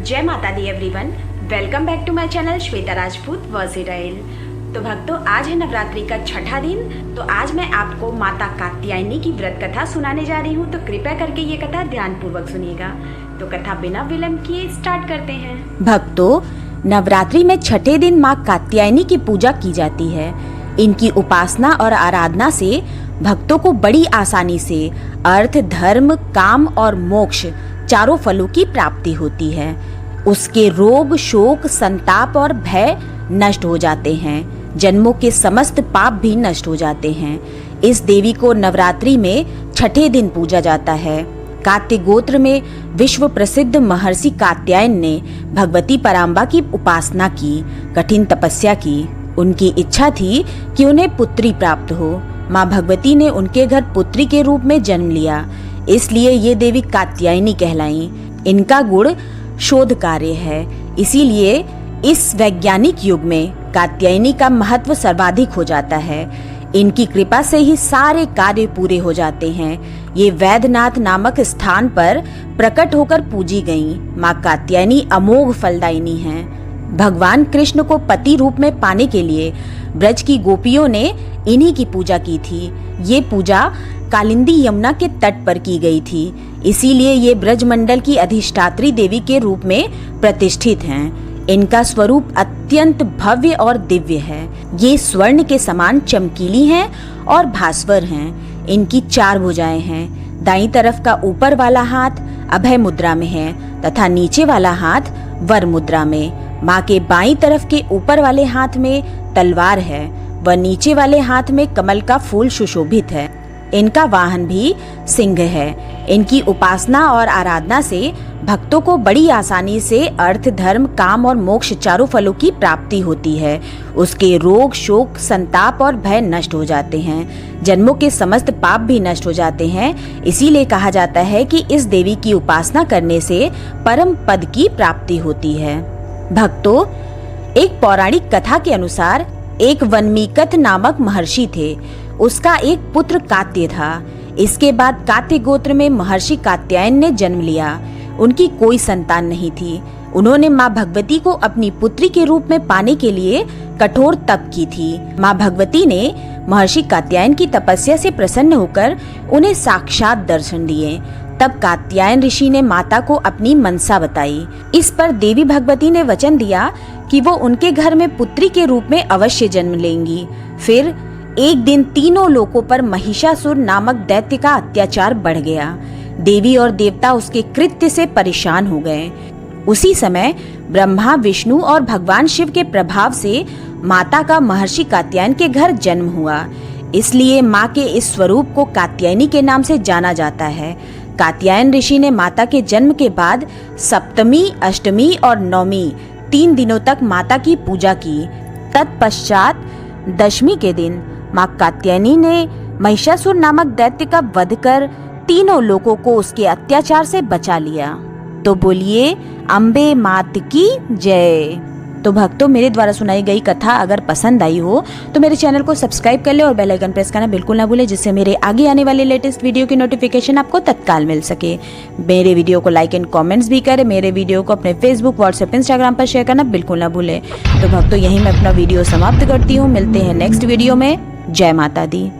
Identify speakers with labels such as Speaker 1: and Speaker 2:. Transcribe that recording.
Speaker 1: जय माता दी everyone, welcome back to my channel Shweta Rajput versatile. तो भक्तों, आज है नवरात्रि का छठा दिन। तो आज मैं आपको माता कात्यायनी की व्रत कथा सुनाने जा रही हूँ। तो कृपया करके ये कथा ध्यानपूर्वक सुनिएगा। तो कथा बिना विलंब किए स्टार्ट करते हैं।
Speaker 2: भक्तों, नवरात्रि में छठे दिन माँ कात्यायनी की पूजा की जाती है। इनकी उपासना और आराधना से भक्तों को बड़ी आसानी से अर्थ, धर्म, काम और मोक्ष चारों फलों की प्राप्ति होती है। उसके रोग, शोक, संताप और भय नष्ट हो जाते हैं। जन्मों के समस्त पाप भी नष्ट हो जाते हैं। इस देवी को नवरात्रि में छठे दिन पूजा जाता है। कात्य गोत्र में विश्व प्रसिद्ध महर्षि कात्यायन ने भगवती पराम्बा की उपासना की, कठिन तपस्या की। उनकी इच्छा थी कि उन्हें पुत्री प्राप्त हो। माँ भगवती ने उनके घर पुत्री के रूप में जन्म लिया, इसलिए ये देवी कात्यायनी कहलाई। इनका गुण शोध कार्य है, इसीलिए इस वैज्ञानिक युग में कात्यायनी का महत्व सर्वाधिक हो जाता है। इनकी कृपा से ही सारे कार्य पूरे हो जाते हैं। ये वैद्यनाथ नामक स्थान पर प्रकट होकर पूजी गईं। माँ कात्यायनी अमोघ फलदायिनी हैं। भगवान कृष्ण को पति रूप में पाने के लिए ब्रज की गोपियों ने इन्हीं की पूजा की थी। ये पूजा कालिंदी यमुना के तट पर की गई थी, इसीलिए ये ब्रजमंडल की अधिष्ठात्री देवी के रूप में प्रतिष्ठित हैं। इनका स्वरूप अत्यंत भव्य और दिव्य है। ये स्वर्ण के समान चमकीली हैं और भास्वर हैं। इनकी 4 भुजाएं हैं। दाईं तरफ का ऊपर वाला हाथ अभय मुद्रा में है तथा नीचे वाला हाथ वर मुद्रा में। माँ के बाईं तरफ के ऊपर वाले हाथ में तलवार है व नीचे वाले हाथ में कमल का फूल सुशोभित है। इनका वाहन भी सिंह है। इनकी उपासना और आराधना से भक्तों को बड़ी आसानी से अर्थ, धर्म, काम और मोक्ष चारों फलों की प्राप्ति होती है। उसके रोग, शोक, संताप और भय नष्ट हो जाते हैं। जन्मों के समस्त पाप भी नष्ट हो जाते हैं। इसीलिए कहा जाता है कि इस देवी की उपासना करने से परम पद की प्राप्ति होती है। भक्तों, एक पौराणिक कथा के अनुसार एक वन्मीकत नामक महर्षि थे। उसका एक पुत्र कात्य था। इसके बाद कात्य गोत्र में महर्षि कात्यायन ने जन्म लिया। उनकी कोई संतान नहीं थी। उन्होंने माँ भगवती को अपनी पुत्री के रूप में पाने के लिए कठोर तप की थी। माँ भगवती ने महर्षि कात्यायन की तपस्या से प्रसन्न होकर उन्हें साक्षात दर्शन दिए। तब कात्यायन ऋषि ने माता को अपनी मनसा बताई। इस पर देवी भगवती ने वचन दिया कि वो उनके घर में पुत्री के रूप में अवश्य जन्म लेंगी। फिर एक दिन तीनों लोकों पर महिषासुर नामक दैत्य का अत्याचार बढ़ गया। देवी और देवता उसके कृत्य से परेशान हो गए। उसी समय ब्रह्मा, विष्णु और भगवान शिव के प्रभाव से माता का महर्षि कात्यायन के घर जन्म हुआ। इसलिए माँ के इस स्वरूप को कात्यायनी के नाम से जाना जाता है। कात्यायन ऋषि ने माता के जन्म के बाद सप्तमी, अष्टमी और नवमी 3 दिनों तक माता की पूजा की। तत्पश्चात दशमी के दिन माँ कात्यायनी ने महिषासुर नामक दैत्य का वध कर तीनों लोगों को उसके अत्याचार से बचा लिया। तो बोलिए अम्बे मात की जय। तो भक्तों, मेरे द्वारा सुनाई गई कथा अगर पसंद आई हो तो मेरे चैनल को सब्सक्राइब कर ले और बेल आइकन प्रेस करना बिल्कुल ना भूले, जिससे मेरे आगे आने वाले लेटेस्ट वीडियो की नोटिफिकेशन आपको तत्काल मिल सके। मेरे वीडियो को लाइक एंड कमेंट्स भी करें। मेरे वीडियो को अपने फेसबुक, व्हाट्सएप, इंस्टाग्राम पर शेयर करना बिल्कुल ना भूले। तो भक्तों, यहीं मैं अपना वीडियो समाप्त करती हूँ। मिलते हैं नेक्स्ट वीडियो में। जय माता दी।